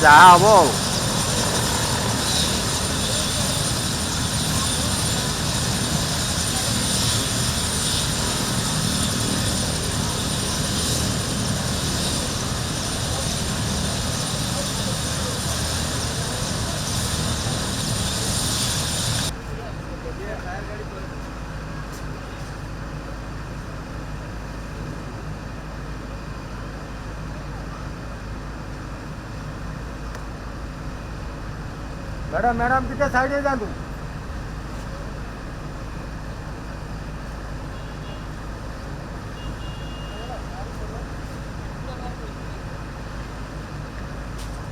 자, 뭐. Madam madam ଟିକେ side ହେଇଯାନ୍ତୁ।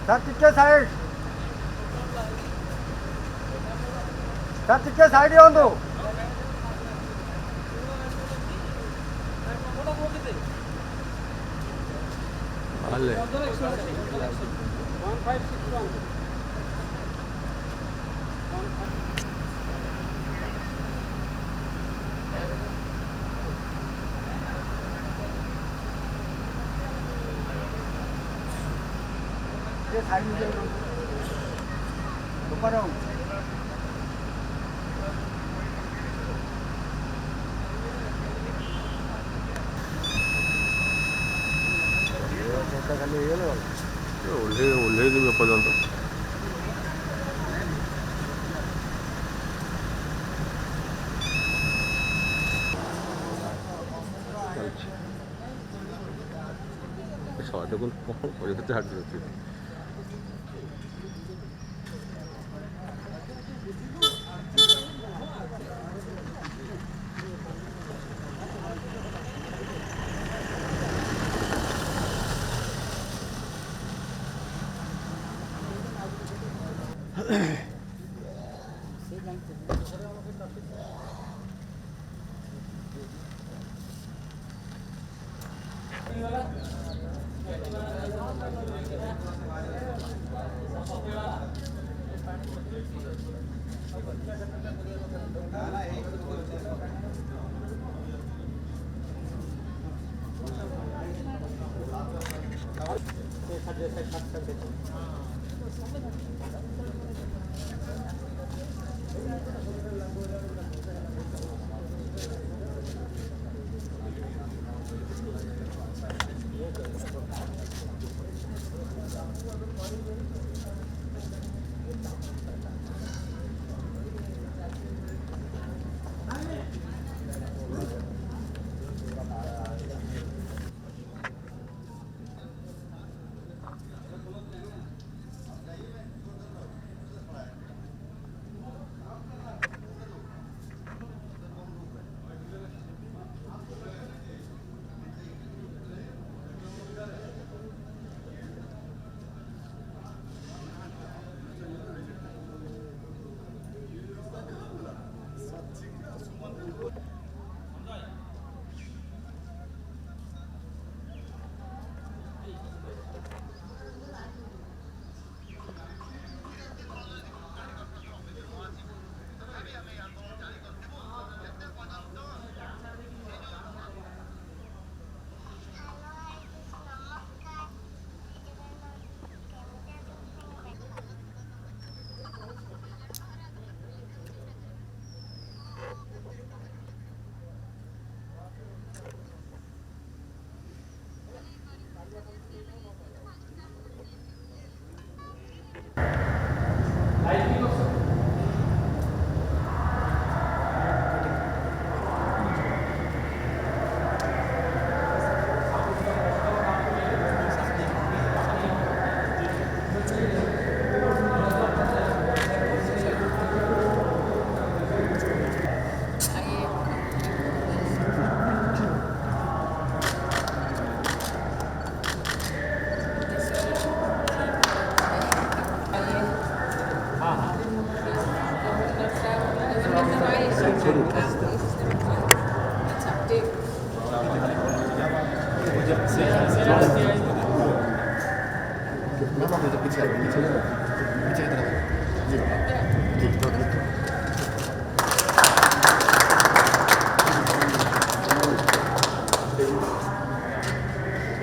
Sir ଟିକେ side, sir ଟିକେ ସାଇଡ୍ ହୁଅନ୍ତୁ। ये साइड में जाओ ऊपर आओ। खाली ये लो ओल्हे ओल्हे नहीं पर्यंत দেখুন পরিস্থিতি হাঁটতে হচ্ছে।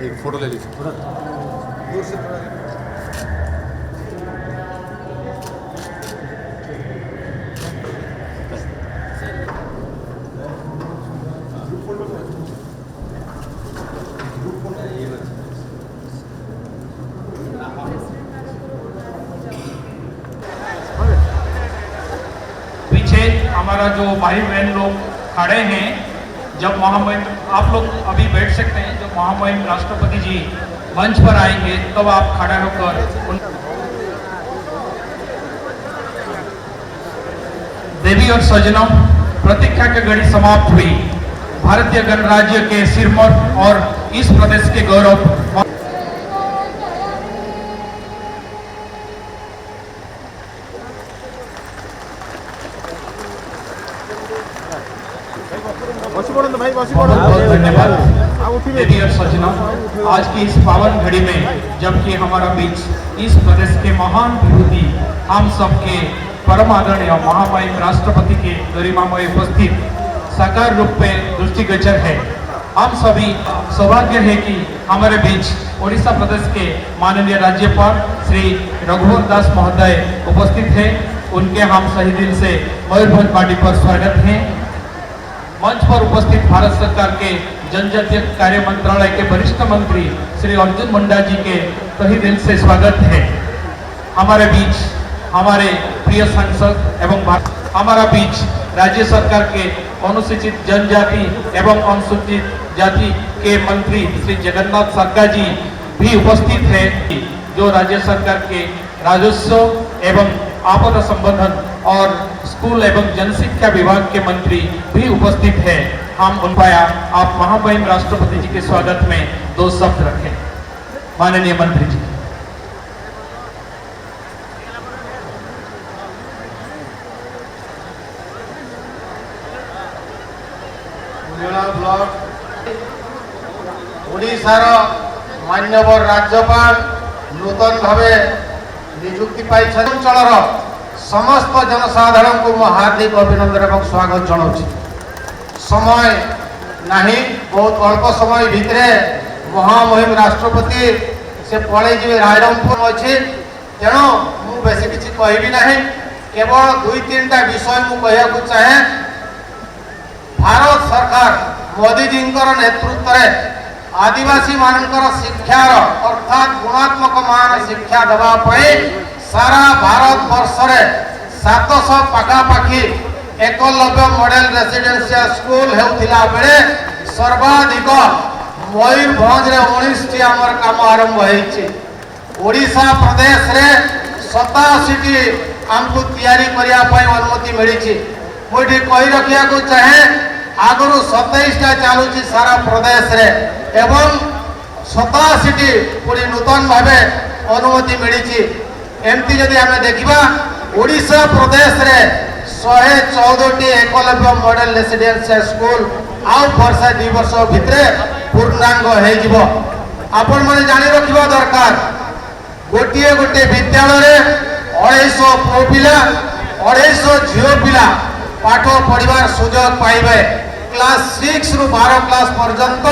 एक फोटो ले लीजिए। हमारा जो भाई बहन लोग खड़े हैं, जब महामहिम आप लोग अभी बैठ सकते हैं, जब महामहिम राष्ट्रपति जी मंच पर आएंगे तब आप खड़ा होकर देवी और सज्जनों, प्रतीक्षा की घड़ी समाप्त हुई। भारतीय गणराज्य के सिरमौर और इस प्रदेश के गौरव बहुत धन्यवाद। देवी और सज्जनों, आज की इस पावन घड़ी में जबकि हमारा बीच इस प्रदेश के महान विभूति हम सबके परम आदरणीय महामहिम राष्ट्रपति के गरिमामय उपस्थित साकार रूप में दृष्टिगोचर है, हम सभी सौभाग्य है कि हमारे बीच ओडिशा प्रदेश के माननीय राज्यपाल श्री रघुवर दास महोदय उपस्थित हैं। उनके हम सही दिल से मयूरभंज पार्टी पर स्वागत है। मंच पर उपस्थित भारत सरकार के जनजातीय कार्य मंत्रालय के वरिष्ठ मंत्री श्री अर्जुन मुंडा जी के तहे दिल से स्वागत है। हमारे बीच हमारे प्रिय सांसद एवं हमारा बीच राज्य सरकार के अनुसूचित जनजाति एवं अनुसूचित जाति के मंत्री श्री जगन्नाथ सरकार जी भी उपस्थित है, जो राज्य सरकार के राजस्व एवं आपदा संबंधन और स्कूल एवं जनशिक्षा विभाग के मंत्री भी उपस्थित है। हम उन पाया आप महामहिम राष्ट्रपति जी के स्वागत में दो शब्द रखें। माननीय मंत्री जी। ब्लॉक ओडिशार मान्यवर राज्यपाल नूतन भावे नियुक्ति पाई अंचल समस्त जनसाधारण को मो हार्दिक अभिनंदन और स्वागत जनाऊँ। समय नहीं, बहुत अल्प समय भितरे महामहिम राष्ट्रपति से पड़े जी रायरंगपुर अच्छे, तेणु मु बेसी किसी कहबी ना, केवल दुई तीन टा विषय मु कहया चाहे। भारत सरकार मोदी जी नेतृत्व में आदिवासी मानकर शिक्षार अर्थात गुणात्मक मान शिक्षा देवाई सारा भारत वर्ष में 700 पखापाखि एकलव्य मॉडल रेसिडेंशियल स्कूल होता बेले सर्वाधिक मयूरभंज रे 19टी आमर काम आरंभ होइछि। ओडिशा प्रदेश रे 87टी आमको तैयारी करिया पई अनुमति मिली। मुझे कही रखिया को चाहे आगुरु 27टा चलुची सारा प्रदेश रे एवं 87टी पूरी नूतन भावे अनुमति मिली। एमती जदि आम देखा ओडिशा प्रदेश रे 114टी एकलव्य मॉडल रेसिडेंशियल स्कूल आउ वर्ष 2 वर्ष भितरे पूर्णांग हो। आपण माने जानी रखिबा दरकार, गोटे गोटे विद्यालय 250 पुओ पिला 250 झील पिला पाठ पढ़ार सुजोग पाइबे। क्लास 6 रु 12 क्लास पर्यंत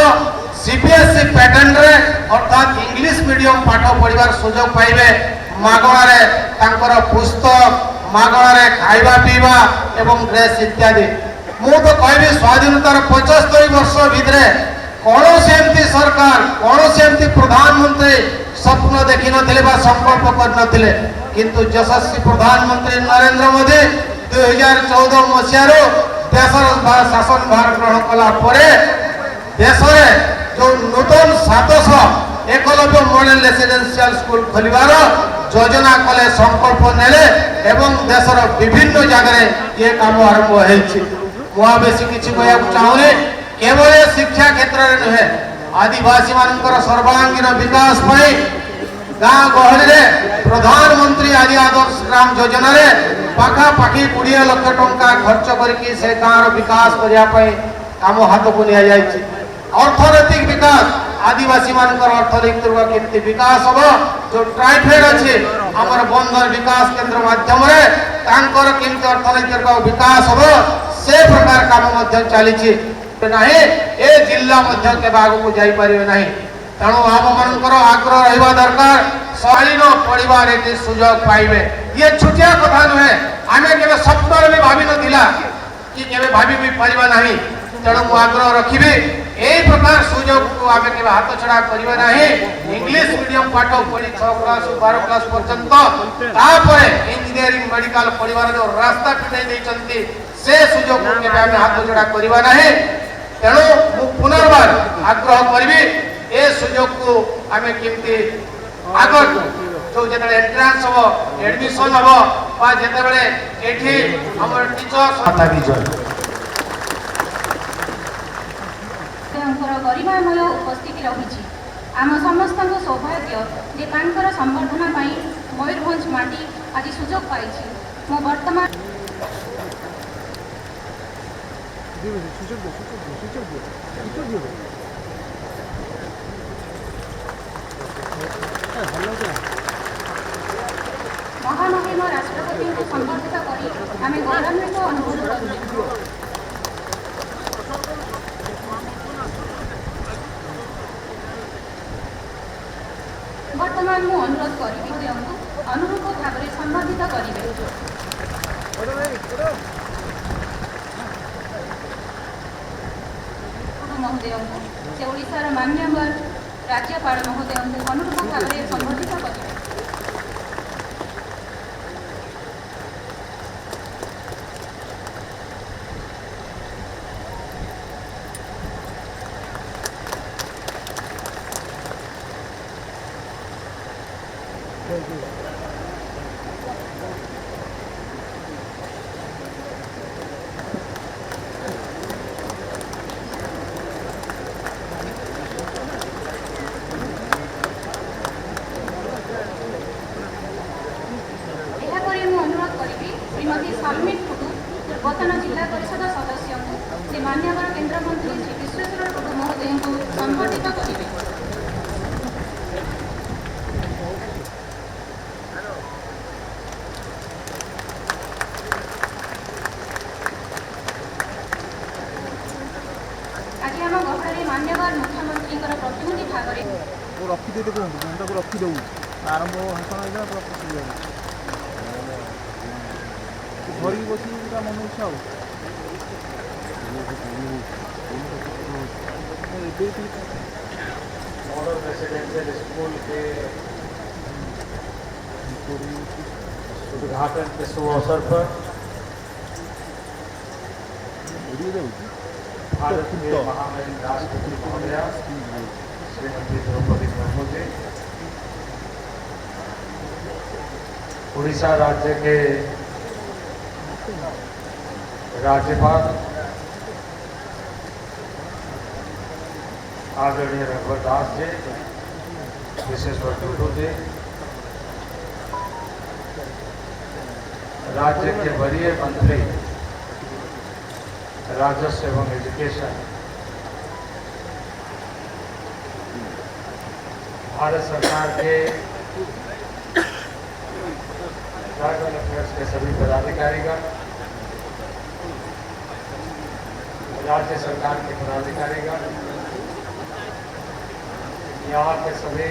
सीबीएसई पैटर्न रे अर्थात इंग्लिश मीडियम पाठ पढ़ार सुजोग पाइबे। मागणारे तांकर पुस्तक, मागणारे खाइबा पीवा एवं ड्रेस इत्यादि। मु तो कहबी स्वाधीनतार 75 वर्ष भितरे कौन से एमती सरकार कौन से एमती प्रधानमंत्री स्वप्न देखी नथिले बा संकल्प कर नथिले, किंतु यशस्वी प्रधानमंत्री नरेंद्र मोदी 2014 मसीहार देशर शासन भार ग्रहण कला परे देश जो नूतन 700 एकलव्य मॉडल रेसिडेंशियल स्कूल खोलिबार योजना कले संकल्प नेले एवं देशर विभिन्न जगह ये काम आरंभ होइछि। मुआ बेसी किछि कहया चाहूनी, केवल शिक्षा क्षेत्र रे नहे आदिवासी मानकर सर्वांगीन विकास पाई गाँ गहली रे प्रधानमंत्री आदि आदर्श ग्राम योजना रे पाखापाखि 20 लाख टंका खर्च करके से गाँव विकास करने काम हाथ को लिया जाइए। अर्थनैतिक विकास आदिवासी मानकर अर्थनैतिक केमती विकास हम जो ट्राइफेड अच्छे आमर बंदर विकास केंद्र माध्यम केमती अर्थनैतिक विकास हम से प्रकार काम चली ना ए जिला के आगे जापर ना। तेणु आम मानकर आग्रह रहा दरकार शालीन पढ़ार ये सुजोग पाइबे। ये छुटिया कथा नुहे, आम के स्वप्न भी भावी नाला कि भावी भी पारिबा नहीं। तेणु मु आग्रह रखी यही प्रकार सुजोग को आम के हाथ छड़ा करिबा नहीं। इंग्लिश मीडियम पाठ पढ़ी 6 क्लास 12 क्लास पर्यंत इंजीनियरिंग मेडिकल पढ़ार जो रास्ता पिटाई से सुजोग को केबे आमे हाथ जोड़ा करबा नाही। तेणु मु पुनर्बार आग्रह करबी ए सुजोग को आमे केमती आगत जो जेते एंट्रेंस हो एडमिशन हो बा जेते बेले एठी हमर टीचर माता विजय ତାଙ୍କର ଗରିମାମୟ ଉପସ୍ଥିତି ରହିଛି। ଆମ ସମସ୍ତଙ୍କ ସୌଭାଗ୍ୟ ଯେ ତାଙ୍କର ସମ୍ବର୍ଦ୍ଧନା ପାଇଁ ମୟୂରଭଞ୍ଜ ମାଟି ଆଜି ସୁଯୋଗ ପାଇଛି। ମୁଁ ବର୍ତ୍ତମାନ ମହାମହିମ ରାଷ୍ଟ୍ରପତିଙ୍କୁ ସମ୍ବର୍ଦ୍ଧିତ କରି ଆମେ ଗୌରବାନ୍ୱିତ ଅନୁଭବ କରୁଛୁ। ବର୍ତ୍ତମାନ ମୁଁ ଅନୁରୋଧ କରିବି ଦିଅଙ୍କୁ ଅନୁରୂପ ଭାବରେ ସମ୍ବର୍ଦ୍ଧିତ କରିବେ। ମହୋଦୟଙ୍କୁ ସେ ଓଡ଼ିଶାର ମାନ୍ୟବର ରାଜ୍ୟପାଳ ମହୋଦୟଙ୍କୁ ଅନୁରୂପ ଭାବରେ ସମ୍ବର୍ଦ୍ଧିତ କରିବେ। ଏହାପରେ ମୁଁ ଅନୁରୋଧ କରିବି ଶ୍ରୀମତୀ ସଲମିତ ଟୁଡୁ ପୂର୍ବତନ ଜିଲ୍ଲା ପରିଷଦ ସଦସ୍ୟଙ୍କୁ ସେ ମାନ୍ୟବର କେନ୍ଦ୍ରମନ୍ତ୍ରୀ ଶ୍ରୀ ବିଶ୍ୱେଶ୍ୱର ଟୁଡୁ ମହୋଦୟଙ୍କୁ ସମ୍ବର୍ଦ୍ଧିତ କରିବେ। ଆଜି ଆମ ଗହଣରେ ମାନ୍ୟବର ମୁଖ୍ୟମନ୍ତ୍ରୀଙ୍କର ପ୍ରତିନିଧି ଭାବରେ ରଖିଦେଇତେ କୁହନ୍ତୁ ମୁଁ ତାକୁ ରଖିଦେବୁ ଆରମ୍ଭ ଭାଷଣ ହେଇଗଲା ପୁରା ପଶି ଯାଉଛି ଧରିକି ବସିକି ପୁରା ମନ ଇଚ୍ଛା ଆଉ मॉडल रेसिडेंशियल स्कूल के उद्घाटन के शुभ अवसर पर भारत के महामहिम राष्ट्रपति महोदया श्रीमती द्रौपदी मुर्मू जी, उड़ीसा राज्य के राज्यपाल आदरणीय रघुवर दास जी, विश्वेश्वर टुडू जी, राज्य के वरीय मंत्री राजस्व एवं एजुकेशन, भारत सरकार के ट्राइबल अफेयर्स के सभी पदाधिकारीगण, राज्य सरकार के पदाधिकारीगण, यहाँ के सभी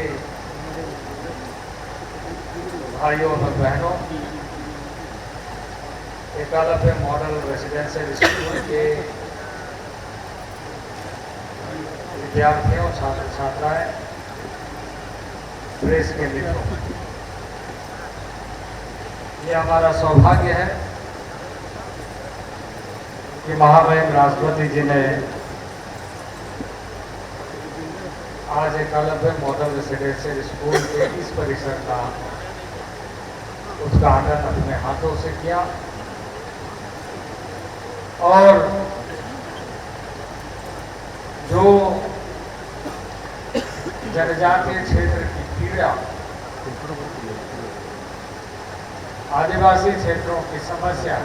भाइयों और बहनों, एकलव्य मॉडल रेसिडेंशियल स्कूल के विद्यार्थियों, छात्र छात्राएं, प्रेस के मित्रों, ये हमारा सौभाग्य है कि महामहिम राष्ट्रपति जी ने आज एकलव्य मॉडल रेसिडेंशियल स्कूल के इस परिसर का उद्घाटन अपने हाथों से किया और जो जनजातीय क्षेत्र की पीड़ा, आदिवासी क्षेत्रों की समस्या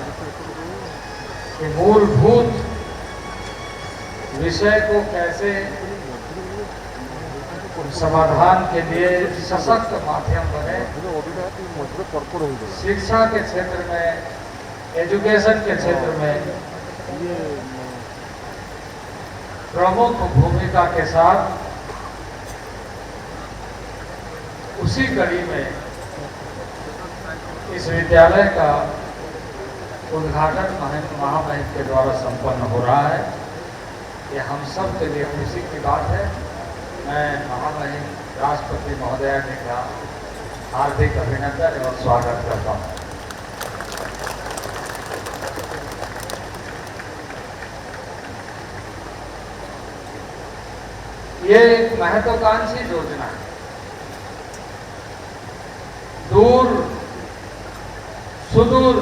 के मूलभूत विषय को कैसे समाधान के लिए सशक्त माध्यम बने, शिक्षा के क्षेत्र में, एजुकेशन के क्षेत्र में प्रमुख भूमिका के साथ उसी कड़ी में इस विद्यालय का उद्घाटन महामहिम के द्वारा संपन्न हो रहा है। ये हम सब के लिए खुशी की बात है। मैं महामहिम राष्ट्रपति महोदया ने का हार्दिक अभिनंदन एवं स्वागत करता हूँ। ये एक महत्वाकांक्षी योजना है। दूर सुदूर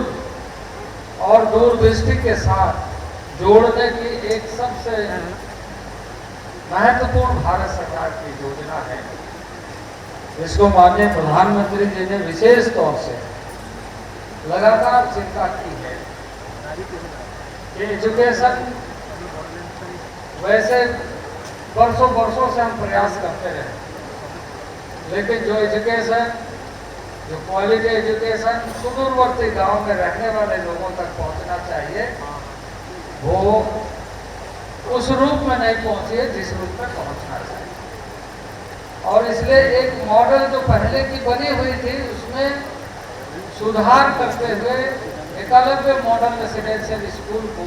और दूरदृष्टि के साथ जोड़ने की एक सबसे महत्वपूर्ण भारत सरकार की योजना है, जिसको माननीय प्रधानमंत्री जी ने विशेष तौर से लगातार चिंता की है कि एजुकेशन, वैसे वर्षों वर्षों से हम प्रयास करते रहे, लेकिन जो एजुकेशन, जो क्वालिटी एजुकेशन सुदूरवर्ती गांव में रहने वाले लोगों तक पहुंचना चाहिए, वो उस रूप में नहीं पहुंची है जिस रूप में पहुंचना चाहिए। और इसलिए एक मॉडल जो पहले की बनी हुई थी उसमें सुधार करते हुए एकलव्य मॉडल रेसिडेंशियल स्कूल को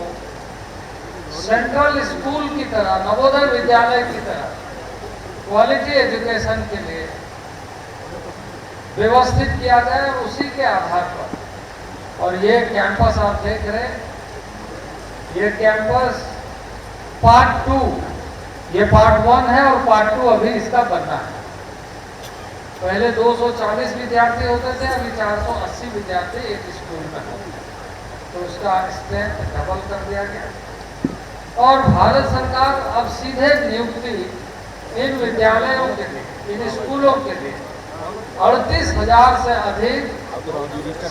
सेंट्रल स्कूल की तरह, नवोदय विद्यालय की तरह क्वालिटी एजुकेशन के लिए व्यवस्थित किया जाए और उसी के आधार पर। और ये कैंपस आप देख रहे हैं, ये कैंपस पार्ट 2, ये पार्ट 1 है और पार्ट 2 अभी इसका बनना है। पहले 240 विद्यार्थी होते थे, अभी 480 विद्यार्थी एक स्कूल में होते हैं, तो उसका स्ट्रेंथ डबल कर दिया गया। और भारत सरकार अब सीधे नियुक्ति इन विद्यालयों के लिए, इन स्कूलों के लिए 38,000 से अधिक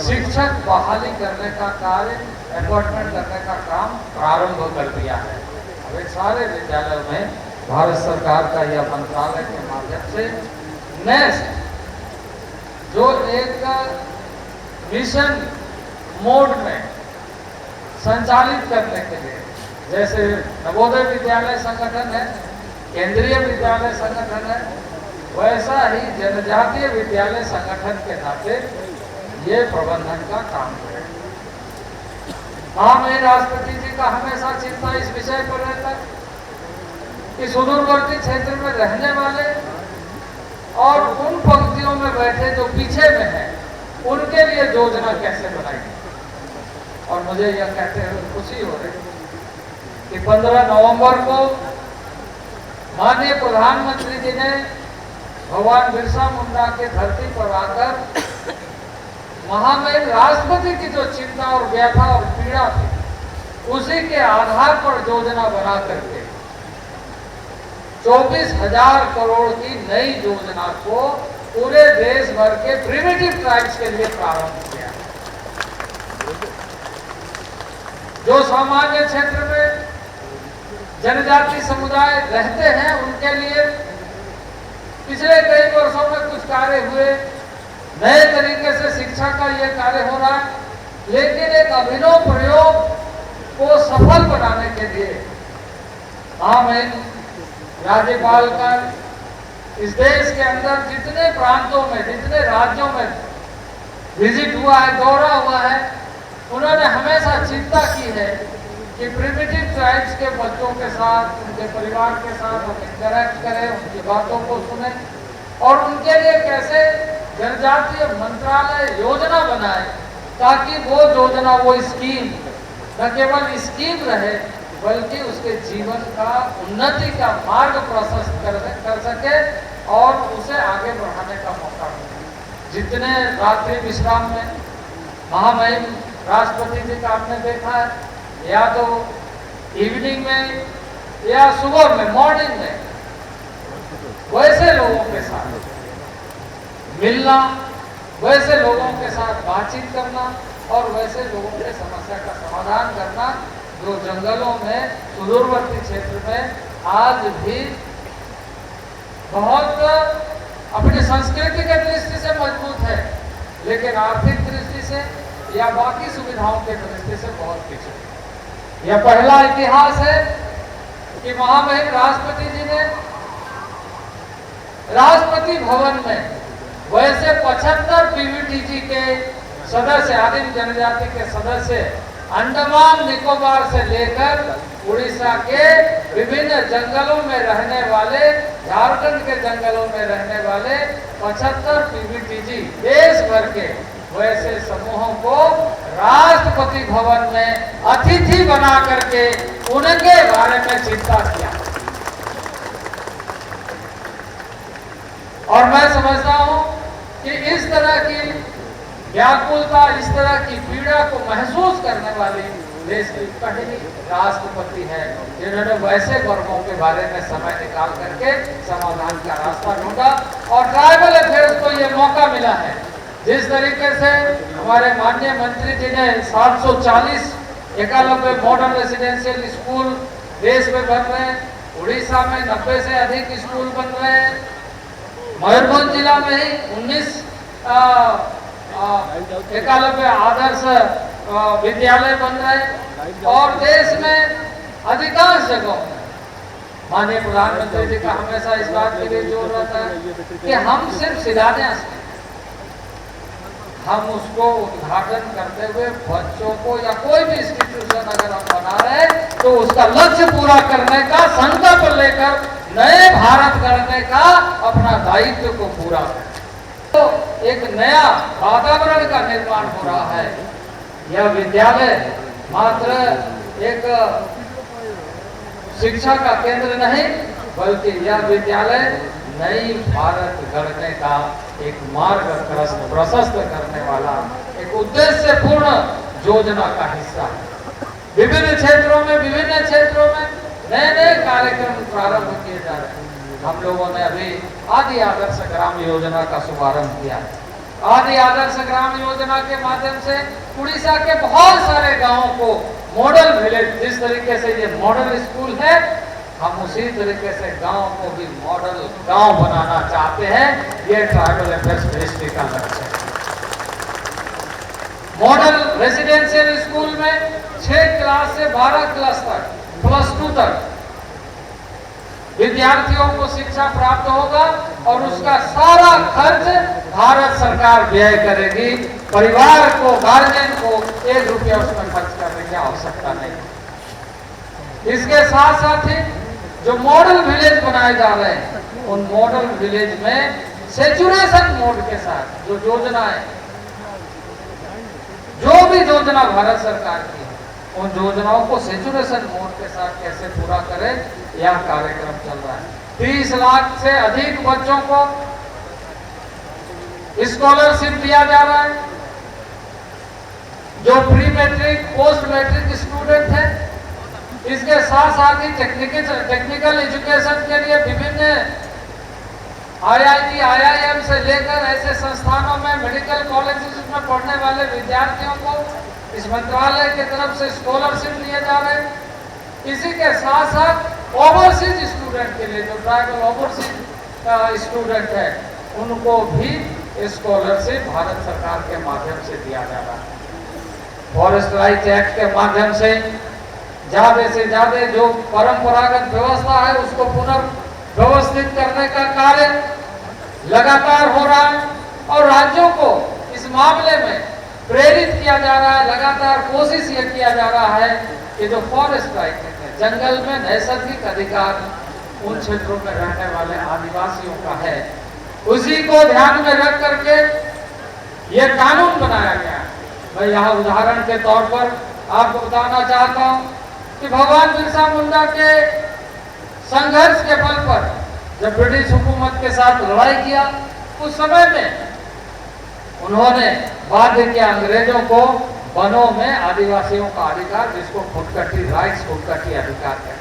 शिक्षक बहाली करने का कार्य, अपॉइंटमेंट करने का काम प्रारंभ कर दिया है। अब एक सारे विद्यालयों में भारत सरकार का यह मंत्रालय के माध्यम से नेक्स्ट जो एक मिशन मोड में संचालित करने के लिए, जैसे नवोदय विद्यालय संगठन है, केंद्रीय विद्यालय संगठन है, वैसा ही जनजातीय विद्यालय संगठन के नाते ये प्रबंधन का काम करें। माननीय राष्ट्रपति जी का हमेशा चिंता इस विषय पर रहता है कि सुदूरवर्ती क्षेत्र में रहने वाले और उन पंक्तियों में बैठे जो पीछे में हैं, उनके लिए योजना कैसे बनाएगी। और मुझे यह कहते हुए खुशी हो रही कि 15 नवंबर को माननीय प्रधानमंत्री जी ने भगवान बिरसा मुंडा के धरती पर आकर महामहिम राष्ट्रपति की जो चिंता और व्यथा और पीड़ा थी, उसी के आधार पर योजना बना करके 24,000 करोड़ की नई योजना को पूरे देश भर के प्रिमिटिव ट्राइब्स के लिए प्रारंभ किया। जो सामान्य क्षेत्र में जनजाति समुदाय रहते हैं, उनके लिए पिछले कई वर्षों में कुछ कार्य हुए, नए तरीके से शिक्षा का यह कार्य हो रहा है, लेकिन एक अभिनव प्रयोग को सफल बनाने के लिए महामहिम राज्यपाल का इस देश के अंदर जितने प्रांतों में, जितने राज्यों में विजिट हुआ है, दौरा हुआ है, उन्होंने हमेशा चिंता की है कि प्रिमिटिव ट्राइब्स के बच्चों के साथ, उनके परिवार के साथ हम इंटरेक्ट करें, उनकी बातों को सुने और उनके लिए कैसे जनजातीय मंत्रालय योजना बनाए, ताकि वो योजना, वो स्कीम न केवल स्कीम रहे बल्कि उसके जीवन का उन्नति का मार्ग प्रशस्त कर सके और उसे आगे बढ़ाने का मौका मिले। जितने रात्रि विश्राम में महामहिम राष्ट्रपति जी का आपने देखा है, या तो इवनिंग में या सुबह में, मॉर्निंग में, वैसे लोगों के साथ मिलना, वैसे लोगों के साथ बातचीत करना और वैसे लोगों के समस्या का समाधान करना जो जंगलों में, सुदूरवर्ती क्षेत्र में आज भी बहुत अपनी संस्कृति के दृष्टि से मजबूत है, लेकिन आर्थिक दृष्टि से या बाकी सुविधाओं के दृष्टि से बहुत पीछे। यह पहला इतिहास है कि महामहिम राष्ट्रपति जी ने राष्ट्रपति भवन में वैसे 75 पीवीटीजी के सदस्य, आदिम जनजाति के सदस्य, अंडमान निकोबार से लेकर उड़ीसा के विभिन्न जंगलों में रहने वाले, झारखंड के जंगलों में रहने वाले 75 पीवीटीजी देश भर के वैसे समूहों को राष्ट्रपति भवन में अतिथि बना करके उनके बारे में चिंता किया। और मैं समझता हूं कि इस तरह की व्याकुलता, इस तरह की पीड़ा को महसूस करने वाली देश की पहली राष्ट्रपति है जिन्होंने वैसे वर्गों के बारे में समय निकाल करके समाधान का रास्ता ढूंढा। और ट्राइबल अफेयर्स को ये मौका मिला है, जिस तरीके से हमारे माननीय मंत्री जी ने 740 91 मॉडल रेसिडेंशियल स्कूल देश में बन रहे हैं, उड़ीसा में 90 से अधिक स्कूल बन रहे हैं, मयूरभंज जिला में ही 19 91 आदर्श विद्यालय बन रहे हैं और देश में अधिकांश जगहों में माननीय प्रधानमंत्री जी का हमेशा इस बात के लिए जोर रहता है कि हम सिर्फ शिलान्यास नहीं, हम उसको उद्घाटन करते हुए बच्चों को या कोई भी इंस्टीट्यूशन अगर हम बना रहे हैं तो उसका लक्ष्य पूरा करने का संकल्प लेकर नए भारत गढ़ने का अपना दायित्व को पूरा करें। तो एक नया वातावरण का निर्माण हो रहा है। यह विद्यालय मात्र एक शिक्षा का केंद्र नहीं, बल्कि यह विद्यालय नई भारत गढ़ने का एक मार्ग प्रशस्त करने वाला एक उद्देश्यपूर्ण योजना का हिस्सा है। विभिन्न क्षेत्रों में नए नए कार्यक्रम प्रारंभ किए जा रहे हैं। हम लोगों ने अभी आदि आदर्श ग्राम योजना का शुभारंभ किया है। आदि आदर्श ग्राम योजना के माध्यम से उड़ीसा के बहुत सारे गांवों को मॉडल विलेज, जिस तरीके से ये मॉडल स्कूल है, हम उसी तरीके से गांव को भी मॉडल गांव बनाना चाहते हैं। ये ट्राइबल अफेयर्स मिनिस्ट्री का लक्ष्य है। मॉडल रेसिडेंशियल स्कूल में 6 क्लास से 12 क्लास तक, +2 तक विद्यार्थियों को शिक्षा प्राप्त होगा और उसका सारा खर्च भारत सरकार व्यय करेगी। परिवार को, गार्जियन को 1 रुपया उसमें खर्च करने की आवश्यकता नहीं। इसके साथ साथ ही जो मॉडल विलेज बनाए जा रहे हैं, उन मॉडल विलेज में सेचुरेशन मोड के साथ जो योजनाएं, जो भी योजना भारत सरकार की है, उन योजनाओं को सेचुरेशन मोड के साथ कैसे पूरा करें, यह कार्यक्रम चल रहा है। 30 लाख से अधिक बच्चों को स्कॉलरशिप दिया जा रहा है। जो pre matric, post matric student हैं, इसके साथ साथ ही टेक्निकल एजुकेशन के लिए विभिन्न IIT, IIM से लेकर ऐसे संस्थानों में, मेडिकल कॉलेजेस में पढ़ने वाले विद्यार्थियों को इस मंत्रालय की तरफ से स्कॉलरशिप दिए जा रहे हैं। इसी के साथ साथ ओवरसीज स्टूडेंट के लिए, जो ट्राइबल ओवरसीज स्टूडेंट है, उनको भी स्कॉलरशिप भारत सरकार के माध्यम से दिया जा रहा है। फॉरेस्ट राइट एक्ट के माध्यम से ज्यादा से ज्यादा जो परंपरागत व्यवस्था है उसको पुनर्व्यवस्थित करने का कार्य लगातार हो रहा है और राज्यों को इस मामले में प्रेरित किया जा रहा है। लगातार कोशिश ये किया जा रहा है कि जो फॉरेस्ट राइट है, जंगल में नैसर्गिक अधिकार उन क्षेत्रों में रहने वाले आदिवासियों का है, उसी को ध्यान में रख करके ये कानून बनाया गया है। मैं यहाँ उदाहरण के तौर पर आपको बताना चाहता हूँ कि भगवान बिरसा मुंडा के संघर्ष के बल पर जब ब्रिटिश हुकूमत के साथ लड़ाई किया, उस समय में उन्होंने बाध्य किया अंग्रेजों को वनों में आदिवासियों का अधिकार, जिसको फुटकटी राइट्स, फुटकटी अधिकार कहते हैं,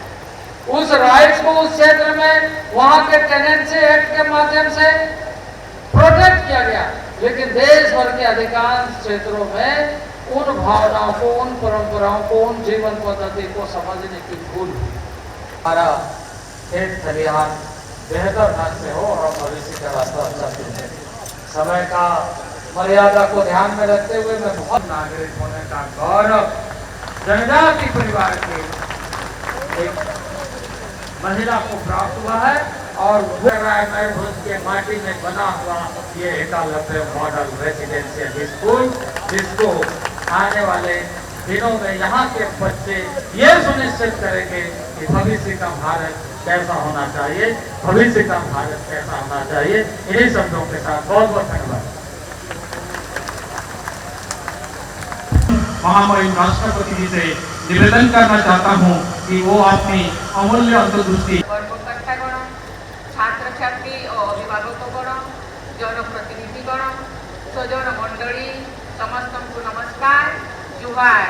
उस राइट्स को उस क्षेत्र में वहां के टेनेंसी एक्ट के माध्यम से प्रोटेक्ट किया गया। लेकिन देश भर के अधिकांश क्षेत्रों में उन भावनाओं को, उन परंपराओं को, उन जीवन पद्धति को समझने की भूल हुई। हमारा खेत खलिहान बेहतर ढंग से हो और भविष्य का रास्ता अच्छा चले। समय का मर्यादा को ध्यान में रखते हुए मैं बहुत नागरिक होने का गौरव जनजाति परिवार के एक महिला को प्राप्त हुआ है और मयूरभंज के माटी में बना हुआ ये एकलव्य मॉडल रेसिडेंशियल स्कूल, जिसको आने वाले दिनों में यहाँ के बच्चे ये सुनिश्चित करेंगे कि भविष्य का भारत कैसा होना चाहिए, भविष्य का भारत कैसा होना चाहिए। इन्हीं शब्दों के साथ बहुत बहुत धन्यवाद। महामहिम राष्ट्रपति जी से निवेदन करना चाहता हूँ कि वो अपनी अमूल्य अंतर्दृष्टि छात्र छात्री और अभिभावकगण जनप्रतिनिधिगण स्वजन मंडली समस्त को नमस्कार जुहार।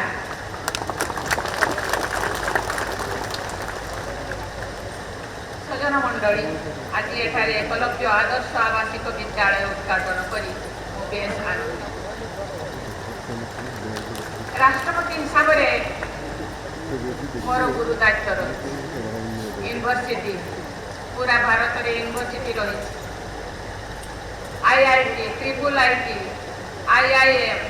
स्वजन मंडली आज एठारे एकलव्य आदर्श आवासिक विद्यालय उद्घाटन करी बेस आनंद। राष्ट्रपति हिसाब से मोर गुरु दायित्व रही यूनिवर्सिटी पूरा भारत में यूनिवर्सिटी रही IIT ट्रिपल IT IIM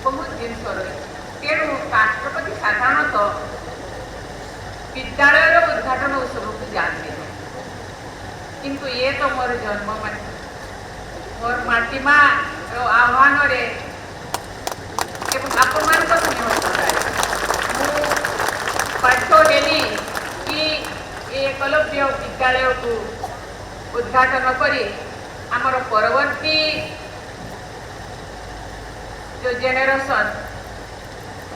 बहुत जिनस रही तेणु राष्ट्रपति साधारणतः विद्यालय उद्घाटन उत्सव को जाते किंतु ये तो मोर जन्म मोर माटीमा आह्वान आपण पाठ देली कि एकलव्य विद्यालय को उद्घाटन करी आमर परवर्ती जो जेनेरेशन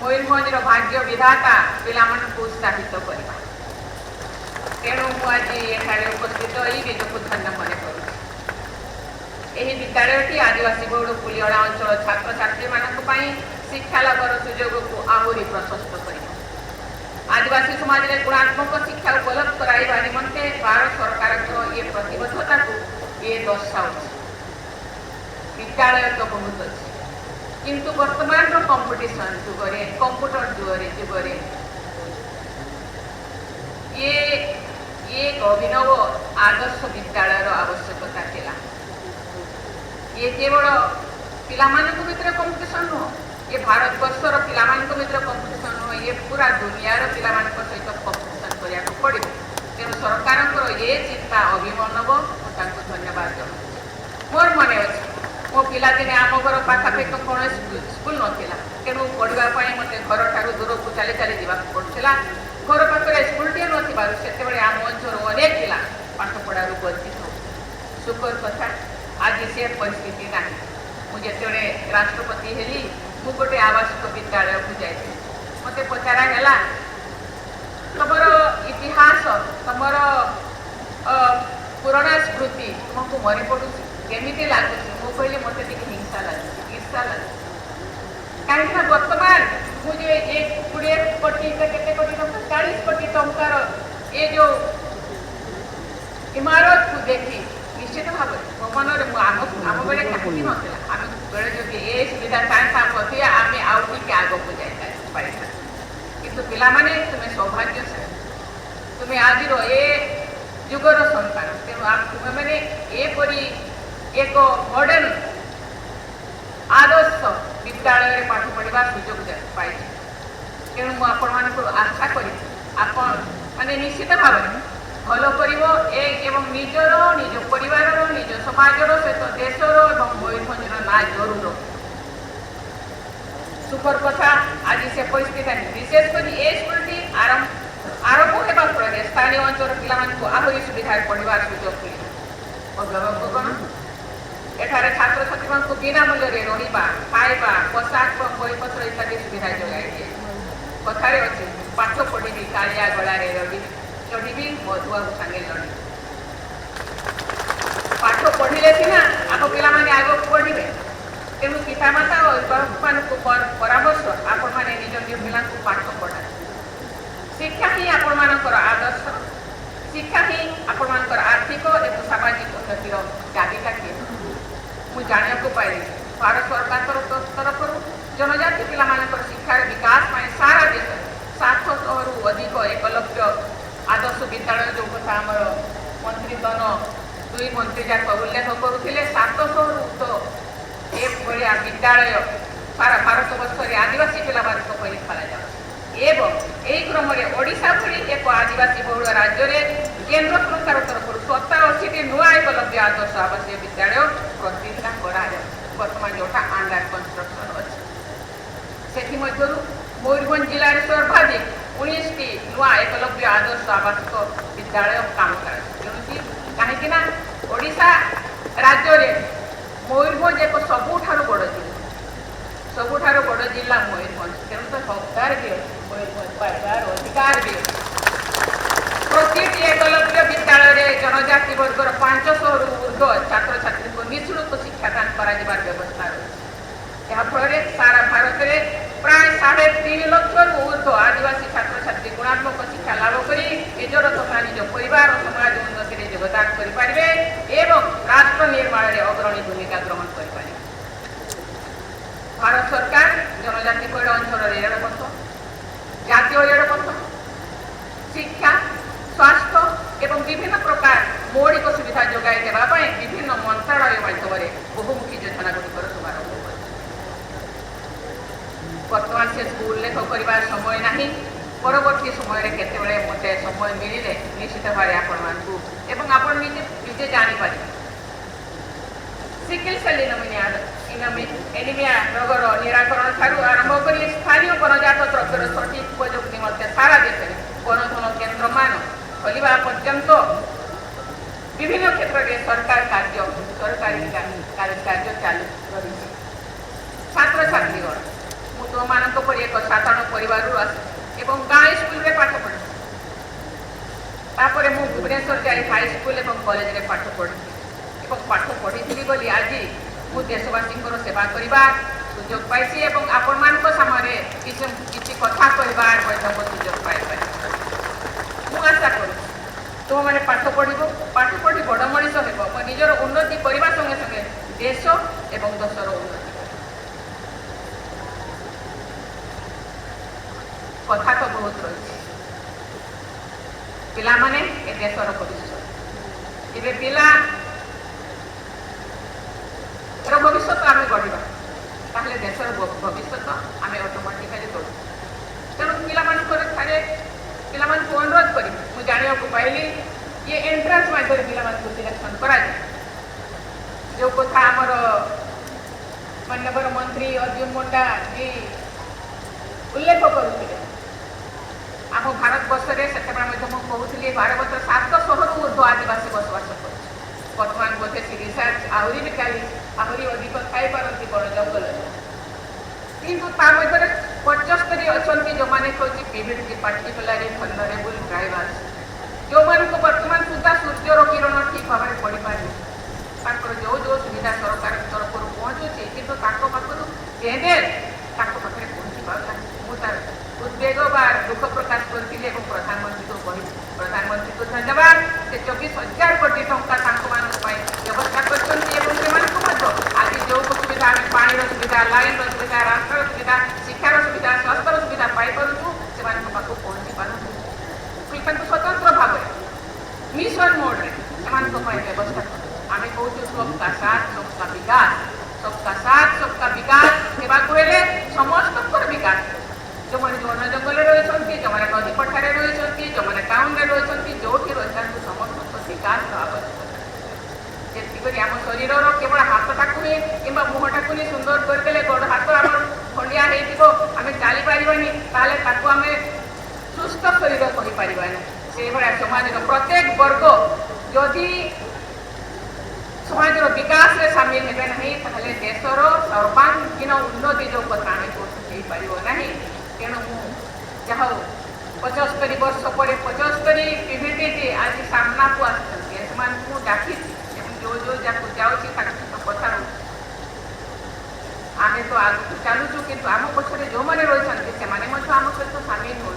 मयूरभंज भाग्य विधाता पिला उत्साहित करवा तेणु मुझे उपस्थित निजक धन्य मन कर विद्यालय आदिवासी बहुल पुलियड़ा अंचल छात्र छात्री मानी शिक्षा लाभर सुजोग को आहरी प्रशस्त कर आदिवासी समाज में गुणात्मक शिक्षा उपलब्ध कराइबा निमंते भारत सरकार ये प्रतिबद्धता को ये दर्शाऊ। विद्यालय तो बहुत अच्छे किंतु वर्तमान कंपटीशन जुगरे कंप्यूटर जुगरे ये एक अभिनव आदर्श विद्यालय आवश्यकता थिला। ये केवल पिलामानक भितर कंपटीशन नुह ये भारत वर्षर पिलामानक भितर कंपटीशन नुह ये पूरा दुनियार पिलामानक सहित कंपटीशन करिया पड़ो तेणु सरकार ये चिंता अभिनव तांको धन्यवाद जनाऊँ। मोर मन अच्छे मो पिलादिने आम घर पाखापाखि कौन स्कूल नाला तेणु पढ़ाई मत घर ठार दूर को चली चली जावाक पड़ूला घर पाखे स्कूलटे नए आम अंचल अनेक पिला पाठ पढ़ार वंचित हो सुखर कथा आज से परिस्थिति ना मुझे राष्ट्रपति हेली मु गोटे आवासिक विद्यालय को जाती मत पचारा तुमर इतिहास तुमर पुराना स्मृति तुमको मरी पड़ू केमी लगुच मु कहली मत हिंसा लगे ईर्षा लगे कहीं वर्तमान मुझे 20 कोटी केते कोटी टंका 40 कोटी टंकार ये जो इमारत को देखी निश्चित भाव मो मन आम बेले कहीं नाला आम बेले जो ये सुविधा था आम आउ टे आग को जाए कि पिलाने तुम्हें सौभाग्यशाली तुम्हें आज ये जुगर संतान तेणु तुम्हें मैंने एपरी एक मॉडर्न आदर्श विद्यालय पाठ पढ़ा सुजोग पाई तेणु मुझे आशा करी माने निश्चित भाव भल कर एवं निजर निज परिवार निज समाजर सहित देशर और मयूरभंजर ना जरूर सुखर कथा आज से परिस्थिति विशेषकर ये स्कूल आरंभ होगा फल स्थानीय अंचल पिला आहरी सुविधा पढ़ार सुजोग मिले अभिभावकगण एठारे छात्र छात्री बिना मूल्य रहा खाଇବା पोशाक बहीपत्र इत्यादि सुविधा जोगाई दिए कथार अच्छे पाठ पढ़ी कालिया गलारे रही चढ़ी मधुआ सांगे लड़ी पाठ पढ़ले सीना आम पाने आग बढ़े तेणु पितामाता और अभिभावक मान परामर्श आपण मैंने निज निज पिला पाठ पढ़ा शिक्षा ही आपर आदर्श शिक्षा ही आपर आर्थिक और सामाजिक उन्नतिर चाबिकाठी मुझे जाना पाइली भारत सरकार तरफ जनजाति पिला शिक्षार विकास सारा देश 700 अधिक एकलव्य आदर्श विद्यालय जो कथा आम मंत्री दल 2 मंत्री जाक उल्लेख करुले 700 तो ये विद्यालय सारा भारत वर्ष में आदिवासी पिला खोला जाए एवं यही क्रम ओडिशा भली एक आदिवासी बहुल राज्य में केंद्र सरकार तरफ 87 नुआ एकलव्य आदर्श आवासीय विद्यालय प्रतिष्ठा करा बर्तमान जोटा अंडर कंस्ट्रक्शन अच्छे से मयूरभंज जिले सर्वाधिक 19टी नुआ एकलव्य आदर्श आवासिक विद्यालय काम कर कहीं ओडिशा राज्य में मयूरभंज एक सबुठार बड़ जिला सबुठार बड़ जिला मयूरभंज तेणु तो हकदार भी मयूरभंज पाइबार अधिकार भी प्रतिटी एकलव्य विद्यालय जनजाति वर्गर 500 रु ऊर्ध्व छात्र छात्री को निःशुल्क शिक्षादान कराଯିबार व्यवस्था रही। याफल सारा भारत में प्राय 3.5 लाख रु ऊर्ध्व आदिवासी छात्र छात्री गुणात्मक शिक्षा लाभ कर निजर तथा निज परिवार और समाज उन्नति में योगदान करें एवं राष्ट्र निर्माण में अग्रणी भूमिका ग्रहण करें। भारत सरकार जनजाति बहुल अंचल रेलपथ, जातीय रेलपथ, शिक्षा, स्वास्थ्य एवं विभिन्न प्रकार मौलिक सुविधा जोगाई देवाई विभिन्न मंत्रालय माध्यम बहुमुखी योजना गुड़िकर शुभारंभ कर बर्तमान से उल्लेख करने समय ना परवर्ती समय केतबेले मते समय मिले निश्चित भाव आपण आपण निजे जापर सिकल सेल एनीमिया रोगर निराकरण ठारू आरंभ कर स्थानीय वनजात द्रव्यर सठिक उपयोग निमंते सारा देश में वनधन केन्द्र मान खोलने पर्यंत विभिन्न क्षेत्र में सरकारी कार्य चालू कर छात्र छात्रीगण तुम पर एक साधारण परिवार एवं गाँ स्कूल में पाठ पढ़ी तापर मु भुवनेश्वर जाए हाई स्कूल और कॉलेज में पाठ पढ़ी पाठ पढ़ी बोली आज मु देशवासी सेवा करने सुजोग पाई आपण मान सामने किसी कथा कहबार सुजोग पाई मु आशा कर तुम मैंने पाठ पढ़ी बड़ मनीष हो निजर उन्नति करने संगे संगे देश एवं देशर उन्नति कथा तो बहुत रही पिला माने ए देशर भविष्य इबे पिला भविष्य आम गढ़ा ताहले देशर भविष्य आम ऑटोमेटिकली गढ़ तेणु पिलारे पिला अनुरोध करी मुझे जाना पाइली ये एंट्रांस माध्यम पिला सिलेक्शन करा जो कथा आमर माननीय मंत्री अर्जुन मुंडा जी उल्लेख करुले आम भारत वर्ष में से कहूली भारत 700 रु ऊर्ध्व आदिवासी बसवास कर बर्तमान बोधे से रिसर्च आहरी भी आहरी अधिक थी बड़ जंगल किंतु मध्य 75 अच्छा जो मैंने कहूँ पीवीटी पार्टिकुलरली वल्नरेबल ट्राइबल्स जो मानक बर्तमान सुधा सूर्यर किरण ठीक भाव में पड़ पारे जो जो सुविधा सरकार तरफ पहुँचुची कि पाखे पहुँची पार मुझे उद्वेग व दुख प्रकाश करी प्रधानमंत्री को कही प्रधानमंत्री को धन्यवाद से 24,000 कोटी टंका व्यवस्था कर आज जो सुविधा आम पानी सुविधा लाइन सुविधा रास्तार सुविधा शिक्षार सुविधा स्वास्थ्य सुविधा पाइपुँ से पहुँची पार्टी स्वतंत्र भाव मिशन मोड्रे से व्यवस्था आम कहूँ सबका साथ सबका विकास हेले समस्त विकास जो मैंने वन जंगल रही जो मैंने नदी पठार रही जो मैंने टाउन में रही जो रही समस्त विकास आम शरीर केवल हाथटा को ही कि मुहटा को ही सुंदर करदे गोड़ हाथ आम खंडिया आम चली पारानी आम सुस्थ शरीर कहीपर से भाया समाज प्रत्येक वर्ग जदि समाज विकास में सामिल हे ना देशर सर्वांगीन उन्नति जो कथा आम कही पार तेणु जहाँ 75 वर्ष पर 75 पीवीटी आज सामना को आसमान डाकी जो जो जाऊँगी कथा आम तो आगे चलुचु कि आम पक्षे जो मैंने रही से आम सहित सामिल हो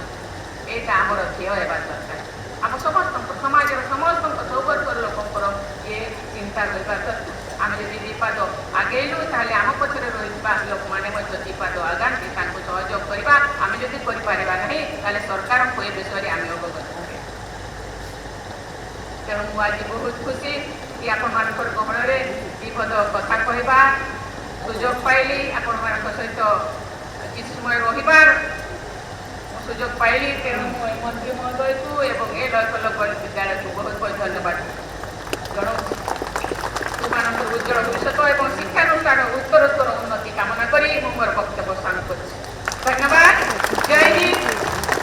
यहाँ आमर ध्येय होगा दरकार आम समस्त समाज समस्त सब वर्ग लोकर ये चिंता करवा दरकार आम जब दीपाद आगेलु ताले आम पक्षे रही लोक मैंने दीपाद आगामी सहयोग करवा आम जब करें सरकार को ये विषय में आम अवगत हे तेणु मुझे आज बहुत खुशी कि आपण गहन में दीपद कथा कहवा सुजोग पाइली आपण सहित किसी समय रहीबार सुजोग पाइली तेणु मंत्री महोदय को एवं ए लयकल विद्यालय को बहुत बहुत धन्यवाद जनाऊँ तुम उज्जवल भविष्य और शिक्षानुष्ठान उत्तरोत्तर उन्नति कामना करी मोर वक्तव्य स्थान कर धन्यवाद। जय हिंद,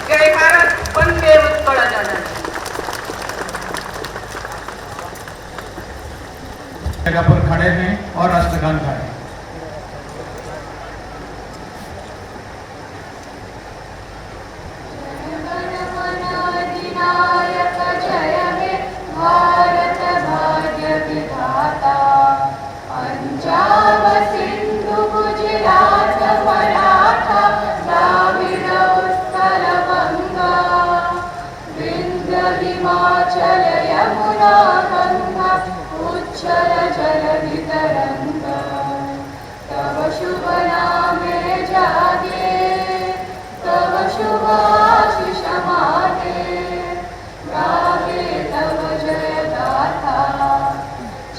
जय भारत, वंदे उत्कल जननी। जगह पर खड़े हैं और राष्ट्रगान गाएं। अधिनायक जय ईश्वर जल वितरण